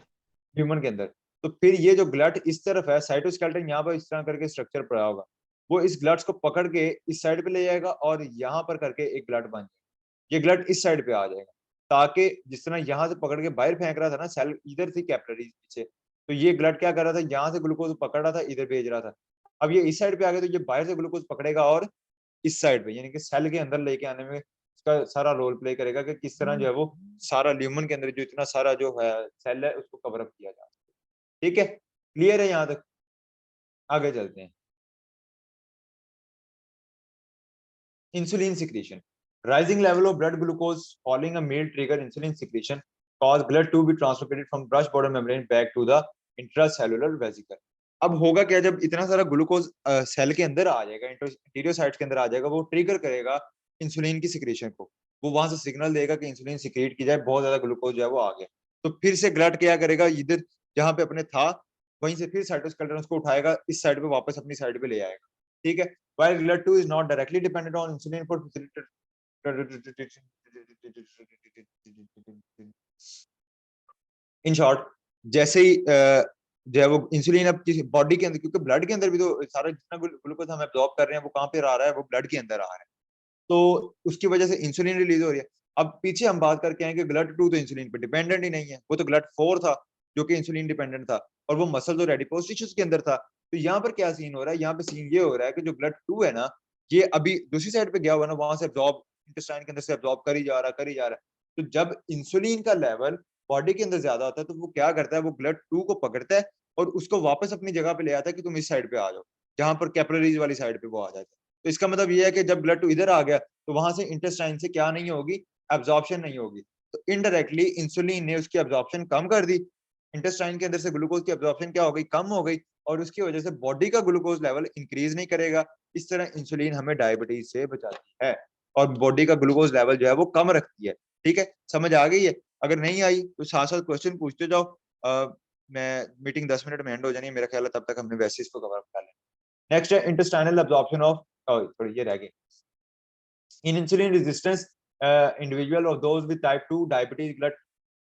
ह्यूमन के अंदर, तो फिर ये जो ग्लट इस तरफ है, साइटोस्केलेटन यहाँ पर इस तरह करके स्ट्रक्चर पड़ा होगा, वो इस ग्लट्स को पकड़ के इस साइड पे ले जाएगा और यहाँ पर करके एक ग्लट बन जाएगा। ये ग्लट इस साइड पे आ जाएगा, ताकि जिस तरह यहाँ से पकड़ के बाहर फेंक रहा था ना, सेल इधर थी कैपिलरीज पीछे, तो ये ग्लट क्या कर रहा था, यहाँ से ग्लूकोज पकड़ रहा था, इधर भेज रहा था। अब ये इस साइड पे आ गया तो ये बाहर से ग्लूकोज पकड़ेगा और इस साइड पे, यानी कि सेल के अंदर लेके आने में इसका सारा रोल प्ले करेगा कि किस तरह जो है वो सारा ल्यूमन के अंदर जो इतना सारा जो है सेल है उसको कवर अप किया जाए, ठीक है। क्लियर है यहाँ तक, आगे चलते हैं। Insulin secretion. Rising level of blood glucose following a meal trigger insulin secretion cause blood to be translocated from brush border membrane back to the intracellular vesicle। अब होगा क्या, जब इतना सारा ग्लूकोज सेल के अंदर आ जाएगा, इंटीरियर साइट्स के अंदर आ जाएगा, वो ट्रिगर करेगा इंसुलिन की सिक्रेशन को। वो वहां से सिग्नल देगा कि इंसुलिन सिक्रेट की जाए, बहुत ज्यादा ग्लूकोज जो है वो आ गया। तो फिर से ग्लट क्या करेगा, इधर जहां पे अपने था वहीं से फिर साइटोस्केलेटन उसको उठाएगा, इस साइड पे वापस अपनी साइड पे ले आएगा, ठीक है। While GLUT2 is not directly dependent on insulin for in short, जैसे ही जो है वो इंसुलिन अब किसी बॉडी के अंदर, क्योंकि ब्लड के अंदर भी तो सारा जितना ग्लूकोज हम एब्जॉर्ब कर रहे हैं वो कहाँ पे आ रहा है, वो ब्लड के अंदर आ रहा है, तो उसकी वजह से इंसुलिन रिलीज हो रही है। अब पीछे हम बात करके आए कि GLUT2 तो इंसुलिन पे डिपेंडेंट ही नहीं है, वो तो GLUT4 था जो कि इंसुलिन डिपेंडेंट था, और वो मसल और एडिपोज टिश्यूज के अंदर था। तो यहाँ पर क्या सीन हो रहा है, यहाँ पे सीन ये हो रहा है कि जो GLUT2 है ना, ये अभी दूसरी साइड पे गया हुआ ना, वहां से एब्जॉर्ब इंटेस्टाइन के अंदर से एब्जॉर्ब कर ही जा रहा है। तो जब इंसुलिन का लेवल बॉडी के अंदर ज्यादा होता है तो वो क्या करता है, वो ब्लड 2 को पकड़ता है और उसको वापस अपनी जगह पे ले आता है कि तुम इस साइड पे आ जाओ, जहां पर कैपिलरीज वाली साइड पे वो आ जाता है। तो इसका मतलब ये है कि जब ब्लड 2 इधर आ गया तो वहां से इंटेस्टाइन से क्या नहीं होगी, एब्जॉर्प्शन नहीं होगी। तो इनडायरेक्टली इंसुलिन ने उसकी एब्जॉर्प्शन कम कर दी, इंटेस्टाइन के अंदर से ग्लूकोज की एब्जॉर्प्शन क्या हो गई, कम हो गई, और उसकी वजह से बॉडी का ग्लूकोज लेवल इंक्रीज नहीं करेगा। इस तरह इंसुलिन हमें डायबिटीज से बचाती है और बॉडी का ग्लूकोज लेवल जो है वो कम रखती है। ठीक है, समझ आ गई है? अगर नहीं आई तो साथ साथ क्वेश्चन पूछते जाओ। मैं मीटिंग 10 मिनट में एंड हो जानी है मेरा ख्याल है, तब तक हमने वैसे इसको कवर कर लेना। नेक्स्ट है इंटेस्टाइनल एब्जॉर्प्शन ऑफ, सॉरी ये रह गई, इन इंसुलिन रेजिस्टेंस इंडिविजुअल और those with type 2 diabetes blood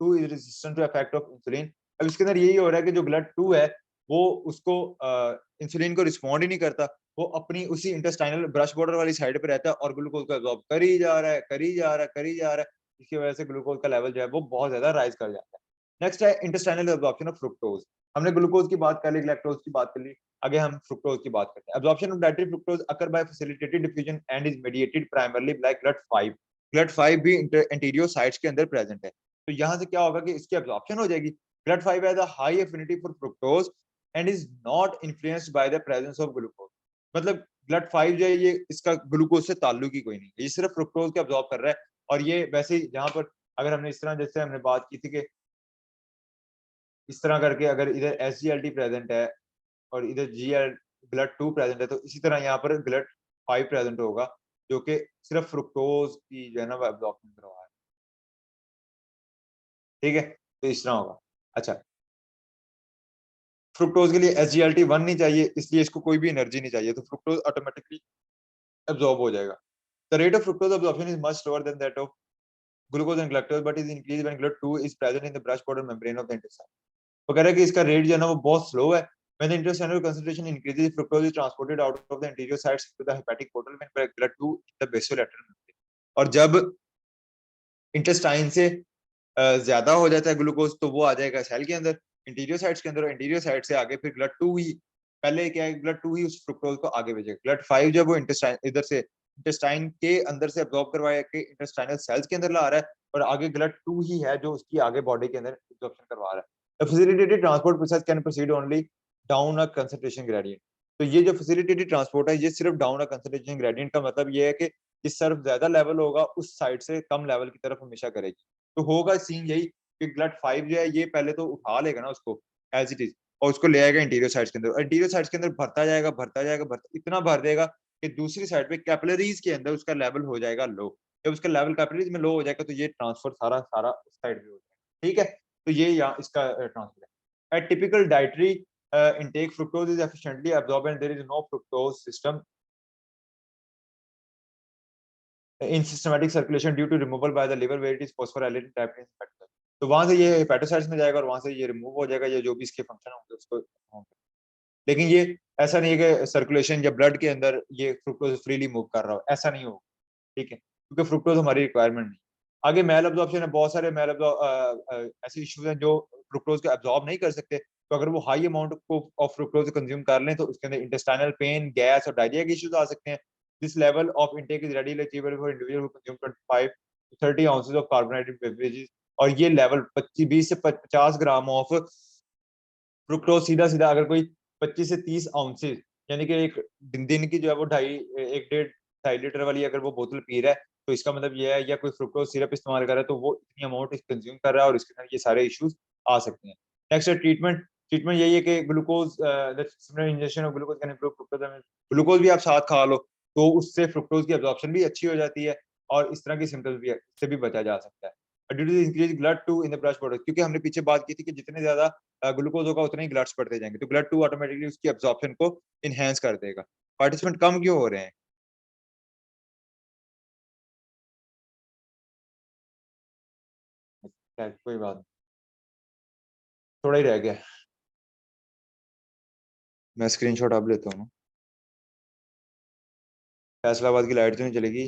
2 is resistant to effect of insulin. अब इसके अंदर यही हो रहा है कि जो ब्लड 2 है वो उसको इंसुलिन को रिस्पॉन्ड ही नहीं करता, वो अपनी उसी इंटेस्टाइनल ब्रश बॉर्डर वाली साइड पे रहता है और ग्लूकोज को एब्जॉर्ब कर ही जा रहा है, कर ही जा रहा है, कर ही जा रहा है। इसकी वजह से ग्लूकोज का लेवल जो है वो बहुत ज्यादा राइज कर जाता है। नेक्स्ट है इंटेस्टाइनल एब्जॉर्प्शन ऑफ फ्रुक्टोज। हमने ग्लूकोज की बात कर ली, लैक्टोज की बात कर ली, आगे हम फ्रुक्टोज की बात करते हैं। Absorption of dietary fructose occur by facilitated diffusion and is mediated primarily bye GLUT5। GLUT5 भी एंटीरियर साइट्स के अंदर प्रेजेंट है। तो यहाँ से क्या होगा कि इसकी एब्जॉर्प्शन हो जाएगी। GLUT5 has a high affinity for fructose and is not influenced by the presence of glucose। मतलब GLUT5 जो है ये इसका ग्लूकोज से ताल्लुक ही कोई नहीं, ये सिर्फ फ्रुक्टोज को एब्जॉर्ब कर रहा है। और ये वैसे ही जहां पर अगर हमने इस तरह, जैसे हमने बात की थी कि इस तरह करके अगर इधर SGLT प्रेजेंट है और इधर GL GLUT2 प्रेजेंट है, तो इसी तरह यहाँ पर GLUT5 प्रेजेंट होगा जो कि सिर्फ फ्रुक्टोज की जो है ना वो एब्जॉर्प्शन करवा है। ठीक है, तो इस तरह होगा। अच्छा, फ्रुक्टोज के लिए SGLT1 नहीं चाहिए, इसलिए इसको कोई भी एनर्जी नहीं चाहिए, तो फ्रुक्टोज ऑटोमेटिकली एब्जॉर्ब हो जाएगा। The rate of fructose absorption is much slower then that of glucose and glucose but is increase when GLUT2 is present in the brush border membrane of the intestine. वो कह रहा है कि इसका rate जो है ना वो बहुत स्लो है। When the intestinal concentration increases, fructose is transported out of the anterior sides to the hepatic portal when GLUT2 in the basolateral membrane। और जब इंटेस्टाइन से ज्यादा हो जाता है ग्लूकोज तो वो आ जाएगा सेल के अंदर, इंटीरियर साइड्स के अंदर, और इंटीरियर साइड से आगे फिर GLUT2 ही पहले क्या है, GLUT2 ही उस फ्रुक्टोज को आगे भेजेगा। GLUT5 जब वो इंटेस्टाइन इधर से इंटेस्टाइन के अंदर से अब्सॉर्ब करवाया के इंटेस्टाइनल सेल्स के अंदर ला रहा है, और आगे GLUT2 ही है जो उसकी आगे बॉडी के अंदर एब्जॉर्प्शन करवा रहा है। The facilitated transport process can proceed only down a concentration gradient. तो ये जो फैसिलिटेटेड ट्रांसपोर्ट है ये सिर्फ डाउन अ कंसंट्रेशन ग्रेडियंट का मतलब ये है कि जिस तरफ ज्यादा लेवल होगा उस साइड से कम लेवल की तरफ हमेशा करेगी। तो होगा सीन यही कि GLUT5 जो है ये पहले तो उठा लेगा ना उसको एज इट इज, और उसको ले आएगा इंटीरियर साइड्स के अंदर, इंटीरियर साइड्स के अंदर भरता जाएगा भरता जाएगा भरता, इतना भर देगा कि दूसरी साइड पे कैपिलरीज के अंदर उसका लेवल हो जाएगा लो। जब उसका लेवल कैपिलरीज में लो हो जाएगा तो ये ट्रांसफर सारा सारा उस साइड पे हो जाएगा। ठीक है, तो ये यहाँ इसका ट्रांसफर है। At typical dietary intake fructose is efficiently absorbed and there is no fructose system in systematic circulation due to removal by the liver where it is phosphorylated type in hepatocyte। तो वहां से ये hepatocytes में जाएगा और वहां से ये रिमूव हो जाएगा, ये जो भी इसके फंक्शन होंगे उसको होंगे। लेकिन ये ऐसा नहीं है कि सर्कुलेशन या ब्लड के अंदर ये फ्रुक्टोज फ्रीली मूव कर रहा हो, ऐसा नहीं होगा। ठीक है, क्योंकि फ्रुक्टोज हमारी रिक्वायरमेंट नहीं। आगे मेल एब्जॉर्प्शन है, बहुत सारे मेल ऐसे इश्यूज हैं जो फ्रुक्टोज को एब्जॉर्ब नहीं कर सकते। तो अगर वो high amount of fructose consume कर लें तो उसके अंदर इंटेस्टाइनल पेन, गैस और डायरिया के इश्यूज आ सकते हैं। This level of intake is readily achievable for individual who consume 25 to 30 ounces of carbonated beverages. और ये लेवल 20 से 50 ग्राम ऑफ फ्रुक्टोज सीधा सीधा अगर कोई 25 से 30 आउंसेज, यानी कि एक दिन की जो है वो एक डेढ़ 2.5 लीटर वाली अगर वो बोतल पी रहा है तो इसका मतलब ये है, या कोई फ्रुक्टोज सिरप इस्तेमाल कर रहा है तो वो इतनी अमाउंट कंज्यूम कर रहा है और इसके अंदर ये सारे इश्यूज आ सकते हैं। नेक्स्ट है ट्रीटमेंट। ट्रीटमेंट यही है कि glucose injection of glucose can improve fructose. Glucose भी आप साथ खा लो तो उससे फ्रुक्टोज की एब्जॉर्प्शन भी अच्छी हो जाती है और इस तरह की सिम्टम्स भी से भी बचा जा सकता है। Due to increase GLUT2 in the blood border, क्योंकि हमने पीछे बात की थी कि जितने ज्यादा ग्लूकोज होगा उतने ही ग्लट्स बढ़ते जाएंगे, तो GLUT2 ऑटोमेटिकली उसकी एब्जॉर्प्शन को इनहेंस कर देगा। पार्टिसिपेंट कम क्यों हो रहे हैं? कोई बात नहीं, थोड़ा ही रह गया, मैं स्क्रीनशॉट अब लेता हूँ। फैसलाबाद की लाइट तो नहीं चलेगी।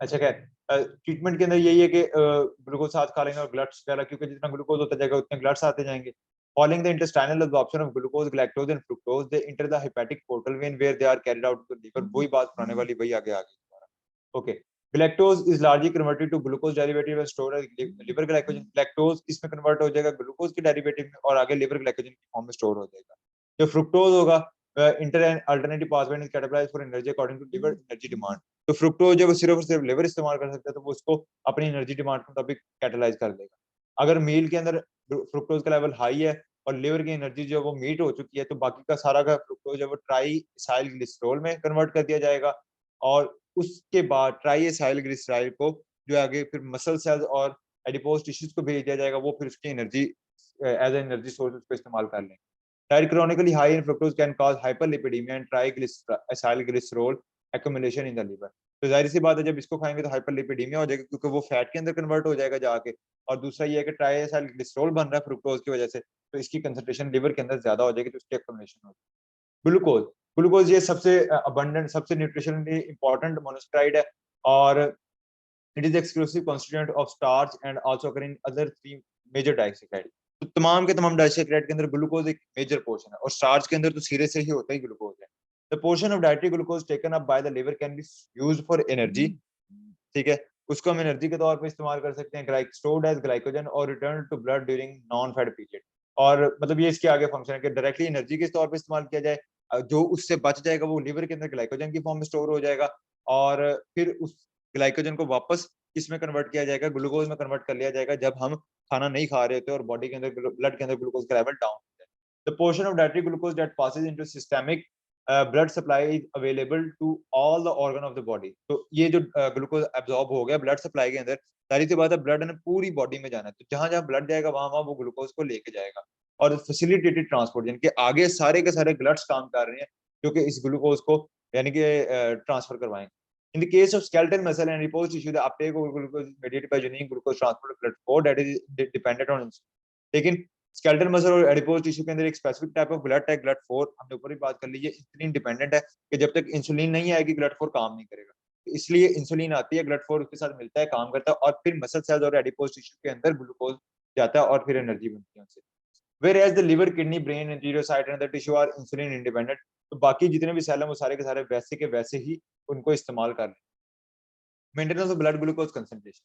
अच्छा क्या ट्रीटमेंट के अंदर यही है कि ग्लूकोज साथ खा लेंगे और ग्लट्स वगैरह, क्योंकि जितना ग्लूकोज होता जाएगा उतने ग्लट्स आते जाएंगे। Following the intestinal absorption of glucose, galactose and fructose, they enter the hepatic portal vein where they are carried out to the liver। वही बात पुराने वाली वही आगे आ गई दोबारा। Okay, galactose is largely converted to glucose derivative and stored as liver glycogen. Galactose इसमें कन्वर्ट हो जाएगा ग्लूकोज के डेरिवेटिव में और आगे लिवर ग्लाइकोजन की फॉर्म में स्टोर हो जाएगा। जो फ्रुक्टोज होगा enter and alternative pathway is catabolised for energy according to liver energy demand. तो फ्रुक्टोज जब सिर्फ और सिर्फ लिवर इस्तेमाल कर सकता है तो वो उसको अपनी एनर्जी डिमांड के मुताबिक कैटालाइज कर देगा। अगर मील के अंदर फ्रुक्टोज का लेवल हाई है और लिवर की एनर्जी जो वो मीट हो चुकी है तो बाकी का सारा का फ्रुक्टोज है वो ट्राई इसाइल ग्लिसरॉल में कन्वर्ट कर दिया जाएगा और उसके बाद ट्राई इसाइल ग्लिसरॉल को जो आगे फिर मसल सेल्स और एडिपोज टिश्यूज को भेज दिया जाएगा, वो फिर उसकी एनर्जी एज एनर्जी सोर्स उसको इस्तेमाल कर लेंगे। Chronically high in fructose can cause hyperlipidemia and triglycerol accumulation in the liver। तो जाहिर सी बात है जब इसको खाएंगे तो हाइपरलिपिडीमिया हो जाएगा क्योंकि वो फैट के अंदर कन्वर्ट हो जाएगा जाके। और दूसरा ये है कि ट्राइएसाइलग्लिसरॉल बन रहा है फ्रुक्टोज की वजह से तो इसकी कंसंट्रेशन लिवर के अंदर ज्यादा हो जाएगी तो उसकी एक्यूमुलेशन होगी। ग्लूकोज ग्लूकोज ये सबसे अबंडेंट सबसे न्यूट्रिशनली इंपॉर्टेंट मोनोसाइड है और it is exclusive constituent of starch and also occur in other 3 major disaccharide. तो तमाम के तमाम डाइसेक्राइड के अंदर ग्लूकोज एक मेजर पोर्शन है और स्टार्च के अंदर तो सिरे से ही होता ही ग्लूकोज है। The portion of dietary glucose taken up by the liver can be used for energy, ठीक है, उसको हम एनर्जी के तौर पे इस्तेमाल कर सकते हैं, स्टोर्ड एज ग्लाइकोजन और return to blood during non fat period. और मतलब ये इसके आगे फंक्शन है कि डायरेक्टली एनर्जी के तौर पे इस्तेमाल किया जाए, जो उससे बच जाएगा वो लिवर के अंदर ग्लाइकोजन की फॉर्म में स्टोर हो जाएगा और फिर उस ग्लाइकोजन को वापस इसमें कन्वर्ट किया जाएगा, ग्लूकोज में कन्वर्ट कर लिया जाएगा जब हम खाना नहीं खा रहे होते और बॉडी के अंदर ब्लड के अंदर ग्लूकोज का लेवल डाउन होता है। The portion of dietary glucose that passes into systemic blood supply is available to all the organ of the body. तो ये जो ग्लूकोज एब्जॉर्ब हो गया ब्लड सप्लाई के अंदर, सारी सी बात है ब्लड ने पूरी बॉडी में जाना है तो जहां जहां ब्लड जाएगा वहां वहां वो ग्लूकोज को लेके जाएगा और फैसिलिटेटेड ट्रांसपोर्ट यानी कि आगे सारे के सारे ग्लड्स काम कर रहे हैं जो कि इस ग्लूकोज को यानी कि ट्रांसफर करवाएंगे। In the case of skeletal muscle and adipose tissue, the uptake of glucose is mediated by unique glucose transport blood flow that is dependent on insulin। लेकिन skeletal muscle और adipose tissue के अंदर एक specific type of blood है blood 4, हमने ऊपर ही बात कर ली है, इंसुलिन डिपेंडेंट है कि जब तक इंसुलिन नहीं आएगी blood 4 काम नहीं करेगा। तो इसलिए इंसुलिन आती है blood 4 उसके साथ मिलता है काम करता है और फिर मसल सेल्स और adipose tissue के अंदर ग्लूकोज जाता है और फिर एनर्जी बनती है उनसे। Whereas the liver, kidney, brain, enterocyte and the tissue are insulin independent। तो बाकी जितने भी सेल हैं वो सारे के सारे वैसे के वैसे ही उनको इस्तेमाल कर लें। Maintenance of blood glucose concentration.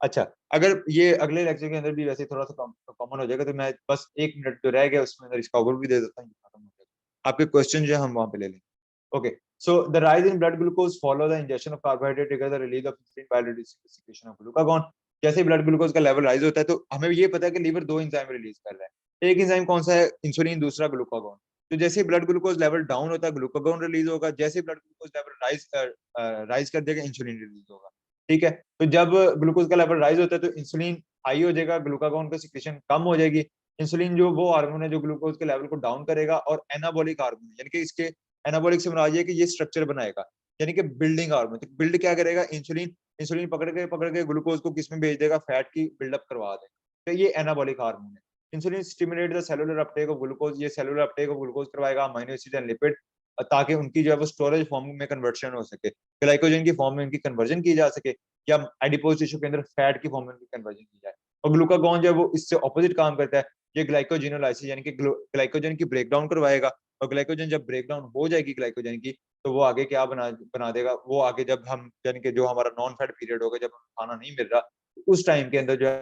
अच्छा, अगर ये अगले लेक्चर के अंदर भी वैसे थोड़ा सा कॉमन हो जाएगा तो मैं बस 1 मिनट जो रह गया उसमें अंदर इसका ओवरव्यू दे देता हूँ, खत्म हो जाएगा। आपके क्वेश्चन जो है हम वहां पे ले लेंगे। Okay, so the rise in blood glucose follow the injection of carbohydrate trigger the release of insulin by reducing the secretion of glucagon. जैसे ब्लड ग्लूकोज का लेवल राइज होता है तो हमें ये पता है कि लीवर 2 एंजाइम रिलीज कर रहा है। एक एंजाइम कौन सा है? इंसुलिन, दूसरा ग्लूकागॉन। तो जैसे ब्लड ग्लूकोज लेवल डाउन होता है ग्लूकागॉन रिलीज होगा, जैसे ब्लड ग्लूकोज लेवल राइज कर देगा इंसुलिन रिलीज होगा। ठीक है, तो जब ग्लूकोज का लेवल राइज होता है तो इंसुलिन हाई हो जाएगा, ग्लूकागॉन का सिक्रेशन कम हो जाएगी। इंसुलिन जो वो हार्मोन है जो ग्लूकोज के लेवल को डाउन करेगा और एनाबॉलिक हार्मोन यानी कि इसके एनाबॉलिक से मुराद है कि ये स्ट्रक्चर बनाएगा यानी कि बिल्डिंग हार्मोन। तो बिल्ड क्या करेगा? इंसुलिन इंसुलिन पकड़ के ग्लूकोज को किस में भेज देगा? फैट की बिल्डअप करवा देगा। तो ये एनाबॉलिक हार्मोन है। Insulin stimulate the cellular Uptake of glucose, ये सेलुलर अपटेक ऑफ ग्लूकोज करवाएगा अमीनो एसिड एंड लिपिड ताकि उनकी जो है वो स्टोरेज फॉर्म में कन्वर्शन हो सके, ग्लाइकोजन की फॉर्म में उनकी कन्वर्जन की जा सके या एडिपोज टिश्यू के अंदर फैट की फॉर्म में उनकी कन्वर्जन की जाए। और ग्लूकागॉन जो है वो इससे ऑपोजिट काम करता है, ये ग्लाइकोजिनोलाइसिस यानी कि ग्लाइकोजन की ब्रेकडाउन करवाएगा और ग्लाइकोजन जब ब्रेकडाउन हो जाएगी ग्लाइकोजन की तो वो आगे क्या बना देगा? वो आगे जब हम यानी कि जो हमारा नॉन फैट पीरियड होगा जब खाना नहीं मिल रहा उस टाइम के अंदर जो है